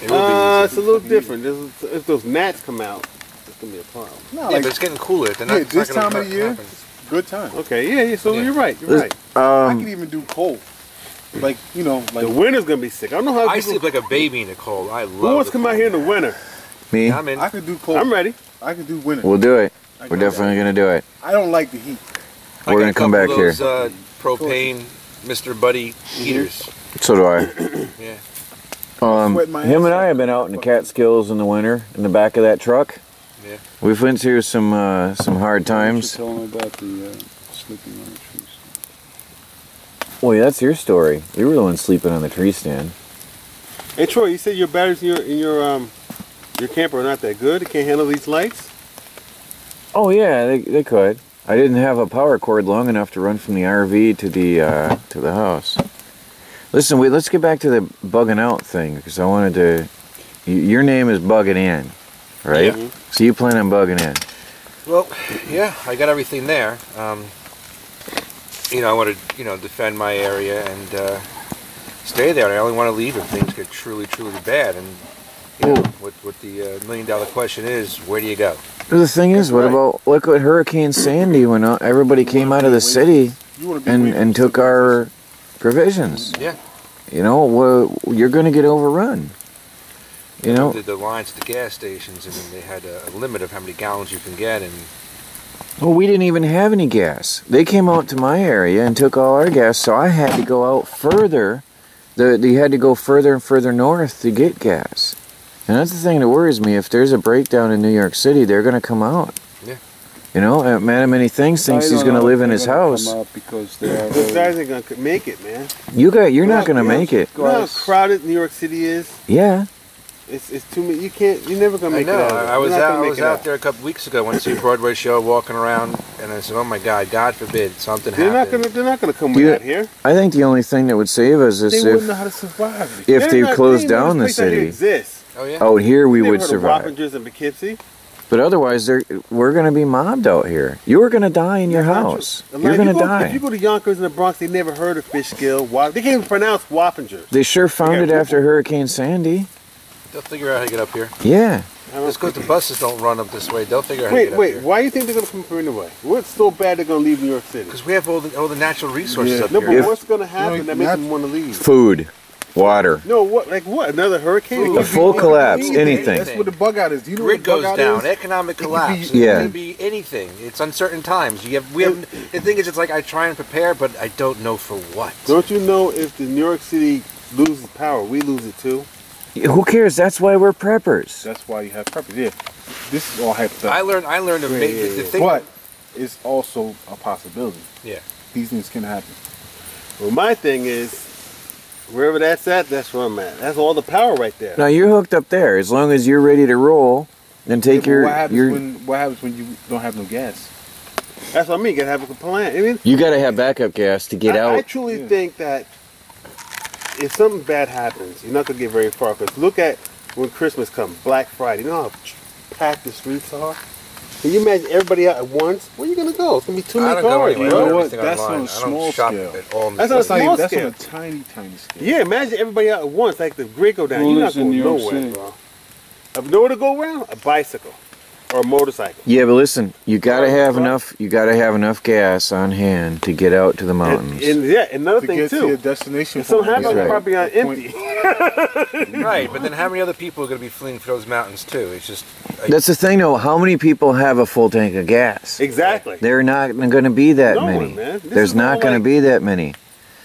It will be it's a little different. If those gnats come out, it's gonna be a problem. No, yeah, but it's getting cooler. They're not, this time of the year, good time. Okay, yeah. So you're right. You're right. I can even do cold. Like, you know, like the winter's gonna be sick. I don't know how. I sleep like a baby in the cold. I love. Who wants to come out here in the winter? Me? Yeah, I could do cold. I'm ready. I could do winter. We'll do it. We're definitely gonna do it. I don't like the heat. We're gonna come back here. Propane, Mr. Buddy heaters. So do I. Yeah. Him and I have been out in the Catskills in the winter in the back of that truck. Yeah. We've went through some hard times. Tell them about the sleeping on the trees. Well, yeah, that's your story. You were the one sleeping on the tree stand. Hey Troy, you said your batteries in your camper are not that good. It can't handle these lights. Oh yeah, they could. I didn't have a power cord long enough to run from the RV to the house. Listen, let's get back to the bugging out thing because I wanted to. Your name is Buggingin, right? Yeah. So you plan on bugging in? Well, yeah, I got everything there. You know, I want to defend my area and stay there. I only want to leave if things get truly, truly bad. And you know, what the $1 million question is, where do you go? The thing is, what about look at Hurricane Sandy when everybody came out of the city and took our provisions? Yeah. You know, well, you're going to get overrun. You know, the lines at the gas stations, and then they had a limit of how many gallons you can get, and well, we didn't even have any gas. They came out to my area and took all our gas, so I had to go out further. You had to go further and further north to get gas. And that's the thing that worries me. If there's a breakdown in New York City, they're going to come out. Yeah. You know, ManOfMany Thingz thinks he's going to live in his house. Because those guys ain't going to make it, man. You're not going to make it. You know how crowded New York City is? Yeah. It's too many. You're never going to make it out. I was out there a couple weeks ago. Went to see a Broadway show, walking around, and I said, "Oh my God, God forbid something happens." They're not going to come out here. I think the only thing that would save us is they wouldn't know how to survive. If they closed down the city. Oh yeah. Out here we would heard survive. Of Wappingers and Poughkeepsie? But otherwise, we're going to be mobbed out here. You're going to die in your house. You're going to die. If you go to Yonkers in the Bronx, they never heard of Fishkill. They can't even pronounce Wappingers. They sure found it after Hurricane Sandy. They'll figure out how to get up here. Yeah. Just because the buses don't run up this way, they'll figure out how to get up here. Wait, why do you think they're going to come up here anyway? What's so bad they're going to leave New York City? Because we have all the natural resources up no, here. but what's going to happen that makes them want to leave? Food. Water. No, what? Like what? Another hurricane? A full collapse. Anything. That's what the bug out is. Do you know Grid what the bug goes out down. is? Economic collapse. Yeah. It can be anything. It's uncertain times. The thing is, it's like I try and prepare, but I don't know for what. Don't you know if the New York City loses power, we lose it too? Who cares? That's why we're preppers. That's why you have preppers. Yeah. This is all hypothetical. I learned to make the thing. But it's also a possibility. Yeah. These things can happen. Well, my thing is, wherever that's at, that's where I'm at. That's all the power right there. Now you're hooked up there. As long as you're ready to roll, and take what happens when you don't have no gas? That's what I mean. You gotta have a plan. I mean, you got to have backup gas to get out. I truly think that if something bad happens, you're not gonna get very far. Because look at when Christmas comes, Black Friday. You know how packed the streets are. Can you imagine everybody out at once? Where are you gonna go? It's gonna be too many cars. You know what? That's on a small scale. That's on a small That's scale. on a tiny scale. Yeah, imagine everybody out at once, like the grid go down. You're not going nowhere, bro. Have nowhere to go around? A bicycle or a motorcycle. Yeah, but listen, you gotta have enough. You gotta have enough gas on hand to get out to the mountains. And another thing to too. Your destination. So half of the property on empty. Right, but then how many other people are going to be fleeing for those mountains too? It's just. That's the thing, though. How many people have a full tank of gas? Exactly. There are not going to be that No many. one, man. There's not going to be that many.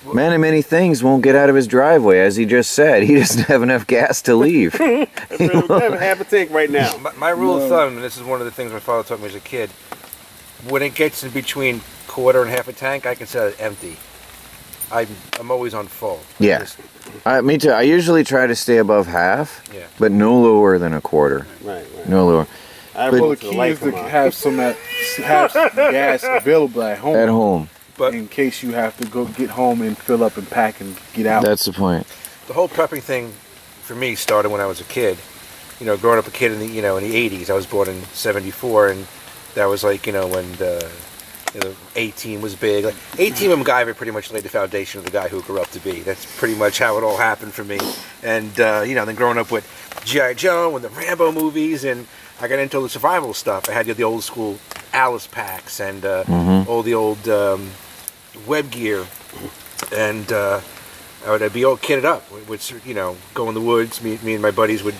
ManOfMany Thingz won't get out of his driveway, as he just said. He doesn't have enough gas to leave. We have half a tank right now. My rule of thumb, and this is one of the things my father taught me as a kid, when it gets in between quarter and half a tank, I consider it empty. I'm always on full. Yeah. Me too. I usually try to stay above half, Yeah. but no lower than a quarter. Right. No lower. Well, the key is to have some gas available at home. At home. But in case you have to go get home and fill up and pack and get out. That's the point. The whole prepping thing for me started when I was a kid. You know, growing up a kid in the in the 80s. I was born in '74, and that was like when You know, A-Team was big. Like, A-Team and MacGyver pretty much laid the foundation of the guy who grew up to be. That's pretty much how it all happened for me. And, you know, then growing up with G.I. Joe and the Rambo movies, and I got into the survival stuff. I had the old school Alice packs and all the old web gear. And I'd be all kitted up. Would, you know, go in the woods. Me and my buddies would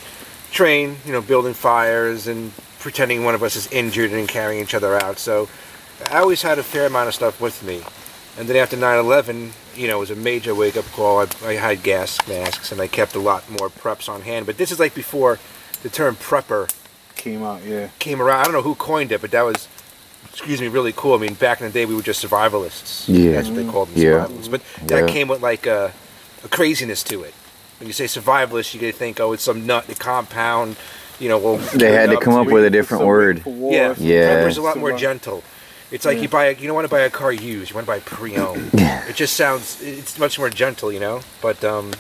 train, you know, building fires and pretending one of us is injured and carrying each other out. So I always had a fair amount of stuff with me. And then after 9/11, you know, it was a major wake-up call. I had gas masks, and I kept a lot more preps on hand. But this is like before the term prepper came out, yeah. Came around. I don't know who coined it, but that was, excuse me, really cool. I mean, back in the day, we were just survivalists. Yeah. That's what they called them, survivalists. But that came with like a craziness to it. When you say survivalist, you get to think, oh, it's some nut, the compound, you know. Well, they had to come up with a different word. Yeah. Prepper's a lot more gentle. It's like you don't want to buy a car used, you want to buy pre-owned. It just sounds, it's much more gentle, you know. But and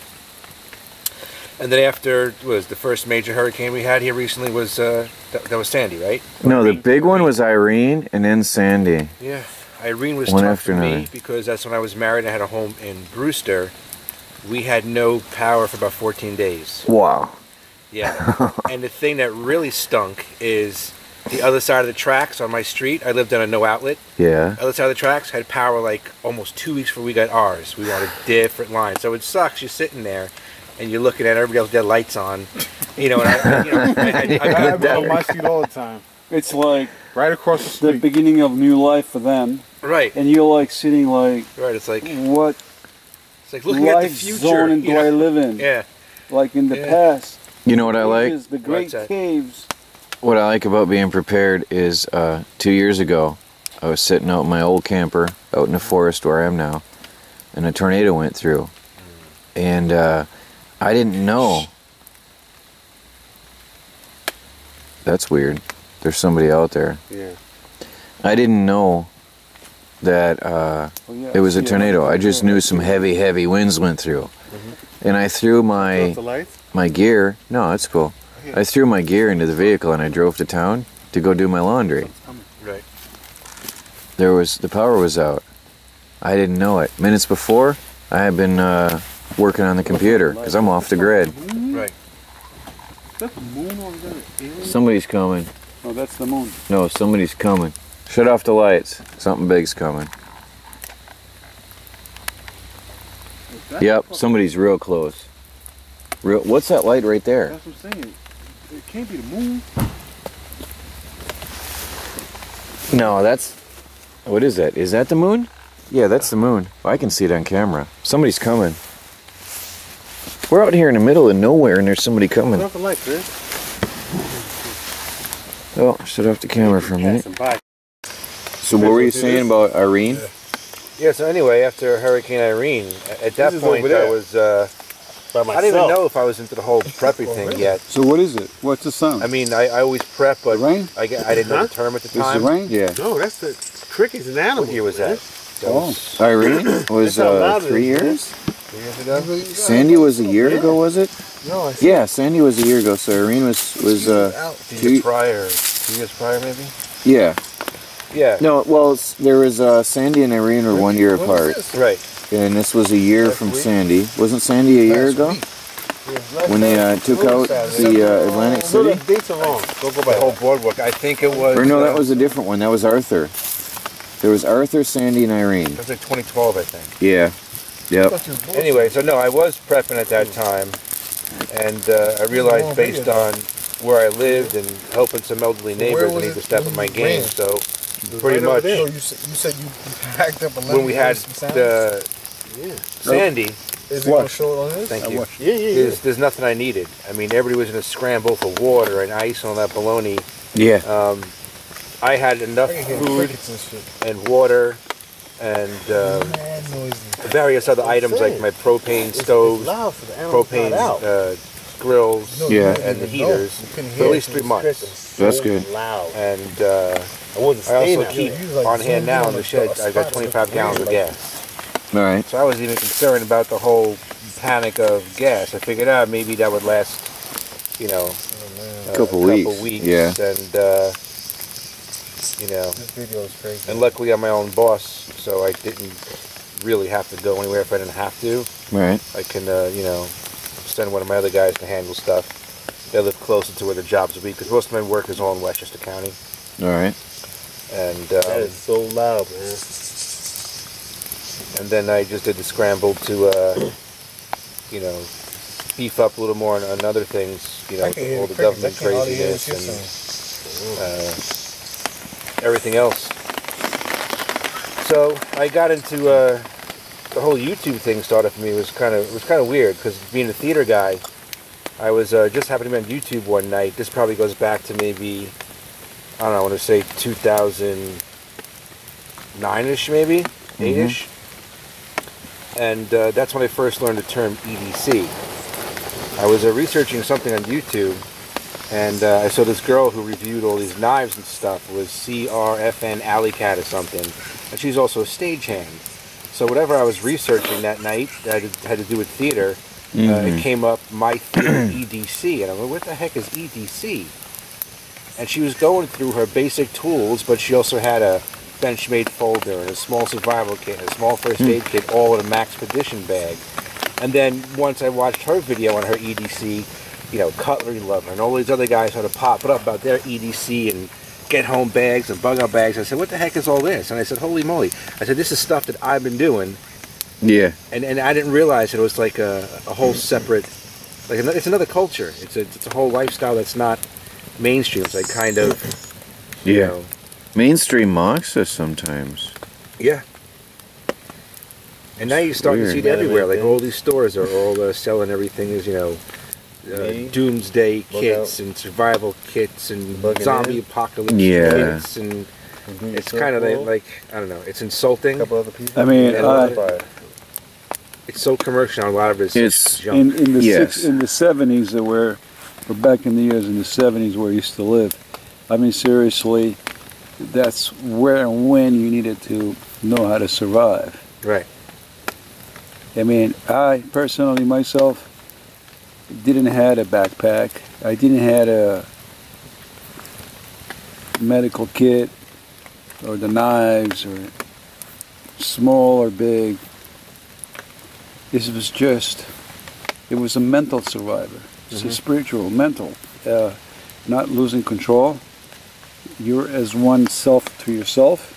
then after was the first major hurricane we had here recently was that was Sandy, right? No, the big one was Irene and then Sandy. Yeah, Irene was tough for me because that's when I was married. I had a home in Brewster. We had no power for about 14 days. Wow. Yeah, and the thing that really stunk is the other side of the tracks on my street. I lived on a no outlet. Yeah. Other side of the tracks had power like almost 2 weeks before we got ours. We were on a different line, so it sucks. You're sitting there, and you're looking at everybody else, their lights on, you know. And I have on my street all the time. It's like right across the street. The beginning of new life for them. Right. And you're like sitting like. Right. It's like what. It's like looking at the future. Zone do I live in? Yeah. Like in the past. You know what I like? The great caves. What I like about being prepared is 2 years ago, I was sitting out in my old camper out in the forest where I am now, and a tornado went through. And I didn't know. That's weird. There's somebody out there. Yeah. I didn't know that it was a tornado. I just knew some heavy winds went through. And I threw my gear. No, that's cool. I threw my gear into the vehicle and I drove to town to go do my laundry. Right. The power was out. I didn't know it. Minutes before, I had been working on the computer because I'm off the grid. Right. Is that the moon or is that an alien? Somebody's coming. Oh, that's the moon. No, somebody's coming. Shut off the lights. Something big's coming. Yep, somebody's real close. What's that light right there? That's what I'm saying. It can't be the moon. No, that's... What is that? Is that the moon? Yeah, that's the moon. I can see it on camera. Somebody's coming. We're out here in the middle of nowhere and there's somebody coming. Turn off the light, Chris. Oh, shut off the camera for a minute. So what were you saying about Irene? Yeah, so anyway, after Hurricane Irene, at that point I was... By myself. I didn't even know if I was into the whole preppy thing yet. So what is it? What's the sound? I mean, I always prep, but rain? I didn't know the term at the time. Is the rain? Yeah. No, that's the crickets and animals. What year was that? Irene was 3 years? 3 years ago? Sandy was a year ago, was it? No, yeah, Sandy was a year ago, so Irene was 2 years prior. 2 years prior, maybe? Yeah. Yeah. No, well, there was Sandy and Irene were 1 year apart. Right. And this was a year from Sandy. Wasn't Sandy a year ago? When they took out the Atlantic City? No, the dates are wrong. Go by the whole boardwalk. I think it was... Or no, that was a different one. That was Arthur. There was Arthur, Sandy, and Irene. It was like 2012, I think. Yeah. Yep. Anyway, so no, I was prepping at that time. And I realized based on where I lived and helping some elderly neighbors, I need to step up my game. So pretty much... So you said you packed up 11 when we had the Sandy... Is it going to show it on this? Thank you. Yeah. There's nothing I needed. I mean, everybody was in a scramble for water and ice and all that baloney. Yeah. I had enough food and water and various other items like my propane stoves, propane grills, and the heaters for at least 3 months. That's good. And I also keep on hand now in the shed, I've got 25 gallons of gas. All right. So I was even concerned about the whole panic of gas. I figured out maybe that would last, you know, a couple weeks. Yeah. And You know. This video is crazy. And luckily I'm my own boss, so I didn't really have to go anywhere if I didn't have to. Right. I can, you know, send one of my other guys to handle stuff. They live closer to where the jobs will be, because most of my work is all in Westchester County. All right. And that is so loud, man. And then I just did the scramble to, you know, beef up a little more on other things, you know, all the government craziness and everything else. So I got into the whole YouTube thing. Started for me was kind of weird, because being a theater guy, I was just happened to be on YouTube one night. This probably goes back to maybe, I don't know, I want to say 2009ish, maybe 8ish. And that's when I first learned the term EDC. I was researching something on YouTube, and I saw this girl who reviewed all these knives and stuff. It was CRFN Alley Cat or something, and she's also a stagehand. So whatever I was researching that night that had to do with theater, it came up, my theater EDC, and I'm like, what the heck is EDC? And she was going through her basic tools, but she also had a Benchmade folder and a small survival kit, and a small first aid kit, all in a Maxpedition bag. And then once I watched her video on her EDC, you know, Cutlery Lover and all these other guys started popping up about their EDC and get home bags and bug out bags. I said, what the heck is all this? And I said, holy moly. I said, this is stuff that I've been doing. Yeah. And I didn't realize it was like a whole separate, like it's another culture. It's a whole lifestyle that's not mainstream. It's like kind of, you know. Mainstream mocks us sometimes. Yeah. And now you're starting to see it everywhere. Like all these stores are all selling everything as, you know, doomsday kits and survival kits and zombie apocalypse kits, and it's kind of like, I don't know, it's insulting. I mean, it's so commercial. A lot of it's junk. in the 70s, or back in the years in the 70s where I used to live. I mean, seriously, that's where and when you needed to know how to survive. Right. I mean, I personally myself didn't have a backpack. I didn't have a medical kit or the knives, or small or big. It was a mental survivor. It's a spiritual, mental, not losing control. You're as one self to yourself,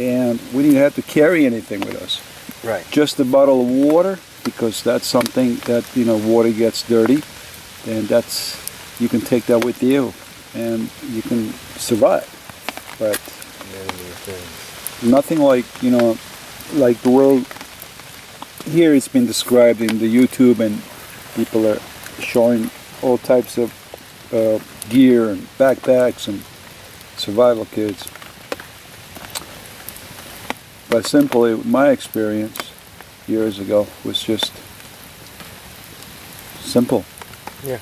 and we didn't have to carry anything with us. Right. Just a bottle of water, because that's something that, you know, water gets dirty, and that's, you can take that with you, and you can survive. But nothing like, you know, like the world here, it's been described in the YouTube, and people are showing all types of gear and backpacks and survival kits. But simply, my experience years ago was just simple. Yeah.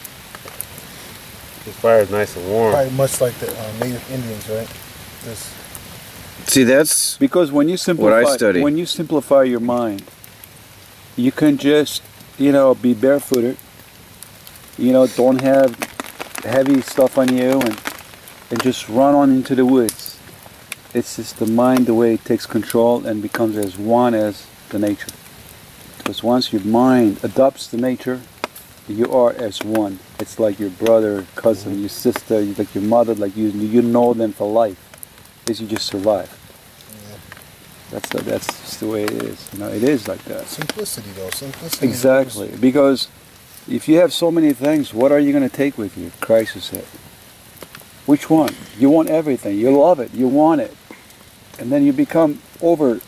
This fire is nice and warm. Probably much like the native Indians, right? See, that's because when you simplify your mind, you can just, you know, be barefooted. You know, don't have heavy stuff on you, and just run on into the woods. It's just the mind, the way it takes control and becomes as one as the nature. Because once your mind adopts the nature, you are as one. It's like your brother, cousin, your sister, like your mother, like you know them for life. Is you just survive. Yeah. That's just the way it is. You know, it is like that. Simplicity, though. Simplicity. Exactly. Because if you have so many things, what are you going to take with you? Crisis hit. Which one? You want everything. You love it. You want it. And then you become over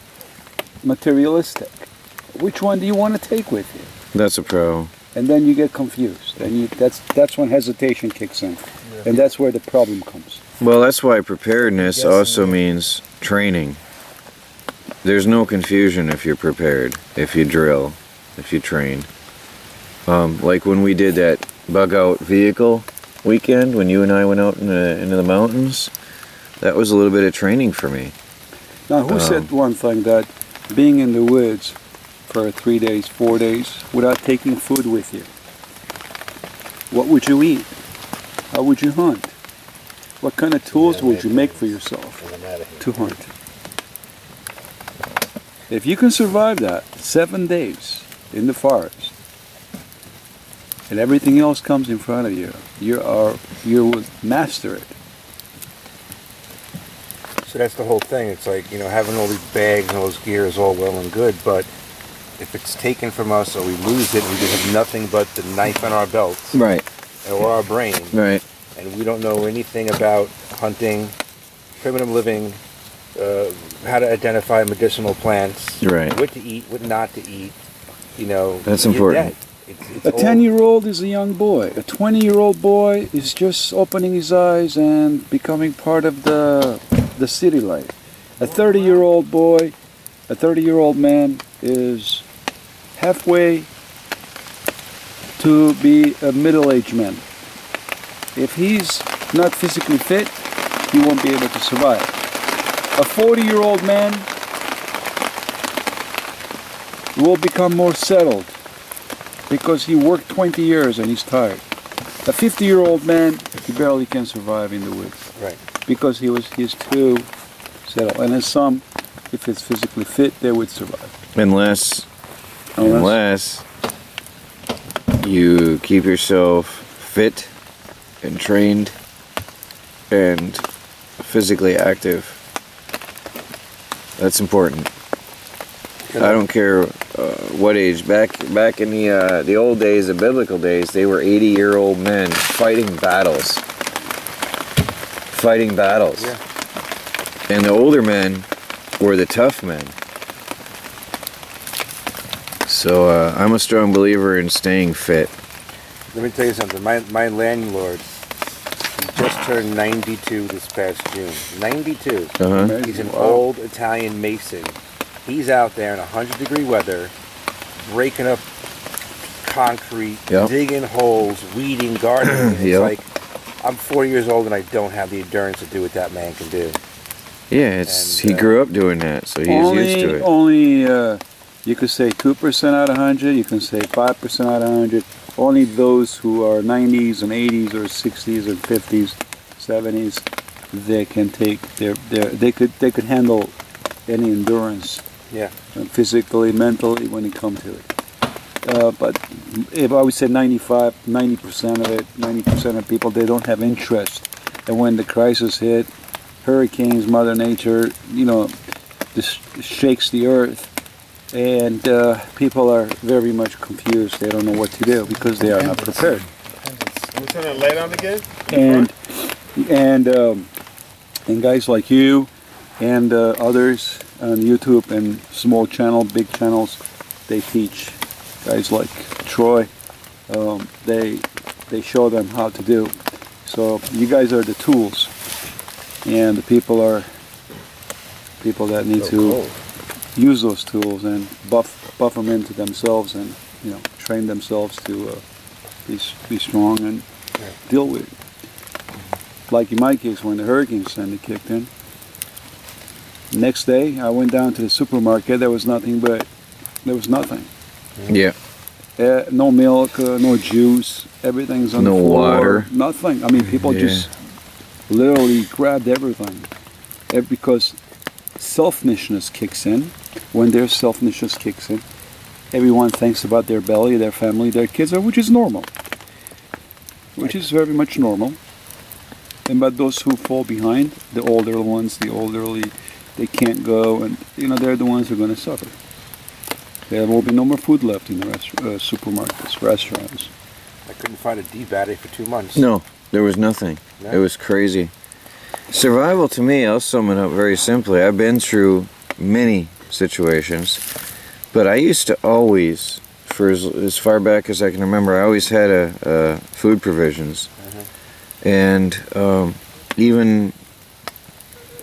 materialistic. Which one do you want to take with you? That's a pro. And then you get confused. And that's when hesitation kicks in. Yeah. And that's where the problem comes. Well, that's why preparedness also means training. There's no confusion if you're prepared, if you drill, if you train. Like when we did that bug out vehicle weekend, when you and I went out into the mountains, that was a little bit of training for me. Now, who said one thing, that being in the woods for 3 days, 4 days, without taking food with you, what would you eat? How would you hunt? What kind of tools would you make for yourself to hunt? If you can survive that 7 days in the forest, and everything else comes in front of you, you will master it. So that's the whole thing. It's like, having all these bags and all this gear is all well and good, but if it's taken from us or we lose it, we just have nothing but the knife on our belts, Right. or our brain, Right. and we don't know anything about hunting, primitive living, how to identify medicinal plants, Right. what to eat, what not to eat. That's you're important. dead. It's A all- 10-year-old is a young boy. A 20-year-old boy is just opening his eyes and becoming part of the city life. A 30-year-old boy, a 30-year-old man is halfway to be a middle-aged man. If he's not physically fit, he won't be able to survive. A 40-year-old man will become more settled because he worked 20 years and he's tired. A 50-year-old man, he barely can survive in the woods. Right. Because he's too settled. And then some, if it's physically fit, they would survive. Unless you keep yourself fit and trained and physically active. That's important. I don't care what age. Back in the old days, the biblical days, they were 80-year-old men fighting battles. Yeah. And the older men were the tough men. So I'm a strong believer in staying fit. Let me tell you something. My landlord, he just turned 92 this past June. 92. Uh-huh. He's an old Italian mason. He's out there in 100-degree weather, breaking up concrete, Yep. digging holes, weeding, gardening. It's Yep. like, I'm 40 years old and I don't have the endurance to do what that man can do. Yeah, he grew up doing that, so he's used to it. Only, you could say 2% out of 100, you can say 5% out of 100. Only those who are 90s and 80s or 60s or 50s, 70s, they can take they could handle any endurance. Yeah. Physically, mentally, when it comes to it. But if I would say 90% of it, 90% of people, they don't have interest. And when the crisis hit, hurricanes, Mother Nature, this shakes the earth. And people are very much confused. They don't know what to do because they are not prepared. Can we turn the light on again? And guys like you and others on YouTube and small channel, big channels, they teach. Guys like Troy, they show them how to do. So you guys are the tools, and the people are people that need to use those tools and buff them into themselves, and train themselves to be strong and deal with it. Like in my case, when the Hurricane Sandy kicked in, next day I went down to the supermarket. There was nothing. Yeah. No milk, no juice. Everything's on the floor. No water. Nothing. I mean, people just literally grabbed everything. Because selfishness kicks in. When their selfishness kicks in, everyone thinks about their belly, their family, their kids, which is normal. Which is very much normal. And but those who fall behind, the older ones, the elderly, they can't go, and they're the ones who are going to suffer. There will be no more food left in the supermarkets, restaurants. I couldn't find a D battery for 2 months. No, there was nothing. No. It was crazy. Survival to me, I'll sum it up very simply. I've been through many situations, but I used to always, for as far back as I can remember, I always had a food provisions. And even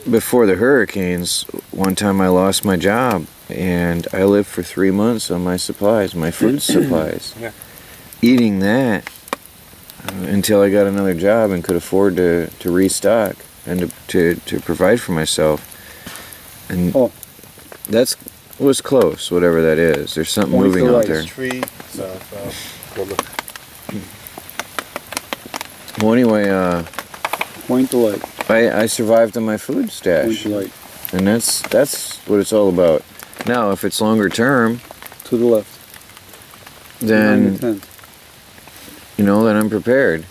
before the hurricanes, one time I lost my job, and I lived for 3 months on my supplies, my food supplies. Yeah. Eating that until I got another job and could afford to restock and to provide for myself. And that was close, whatever that is. There's something moving out there. Tree, Well, anyway, Point the light. I survived on my food stash. Point the light. And that's what it's all about. Now, if it's longer term, to the left. then you know, then I'm prepared.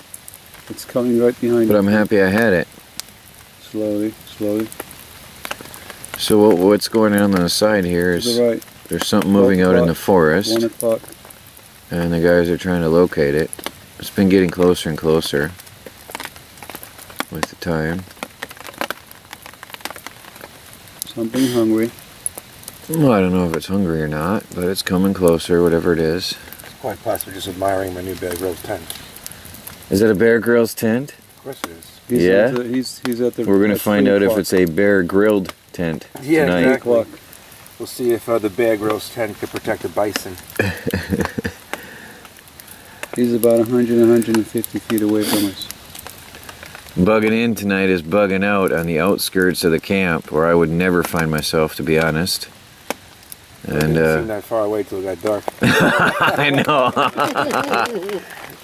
It's coming right behind. But I'm happy I had it. Slowly, slowly. So what's going on the side here is to the right. There's something moving out in the forest. 1 o'clock. And the guys are trying to locate it. It's been getting closer and closer with the time. Something hungry. Well, I don't know if it's hungry or not, but it's coming closer, whatever it is. It's quite possibly just admiring my new Bear Grylls tent. Is it a Bear Grylls tent? Of course it is. He's at the. We're going to find out if it's a Bear Grilled tent tonight. Exactly. We'll see if the Bear Grylls tent could protect a bison. He's about 100, 150 feet away from us. Bugging in tonight is bugging out on the outskirts of the camp, where I would never find myself, to be honest. And it didn't seem that far away till it got dark. I know.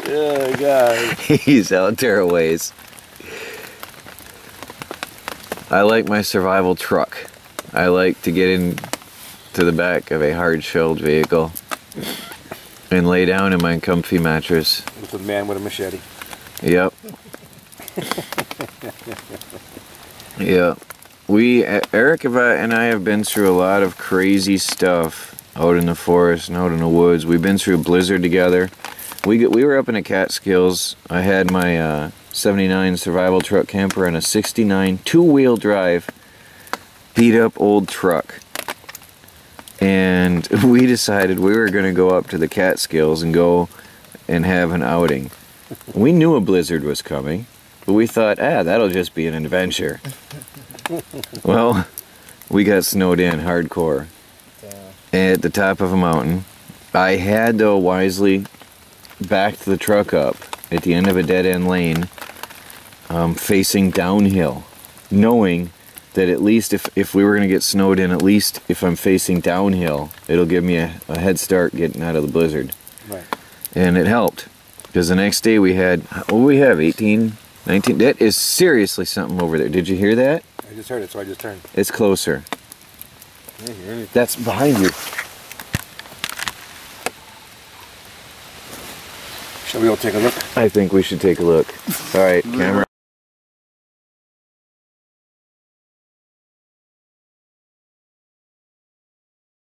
Oh God. He's out there a ways. I like my survival truck. I like to get in to the back of a hard-shelled vehicle and lay down in my comfy mattress. With a man with a machete. Yep. Yeah. Eric and I have been through a lot of crazy stuff out in the forest and out in the woods. We've been through a blizzard together. We were up in the Catskills. I had my 79 survival truck camper and a 69 two-wheel drive beat up old truck. And we decided we were going to go up to the Catskills and go and have an outing. We knew a blizzard was coming, but we thought, that'll just be an adventure. Well, we got snowed in hardcore at the top of a mountain. I had, though, wisely backed the truck up at the end of a dead-end lane, facing downhill, knowing that at least if we were going to get snowed in, at least if I'm facing downhill, it'll give me a head start getting out of the blizzard. Right. And it helped, because the next day we had, what do we have, 18, 19? That is seriously something over there. Did you hear that? I just heard it, so I just turned. It's closer. That's behind you. Shall we all take a look? I think we should take a look. All right, camera.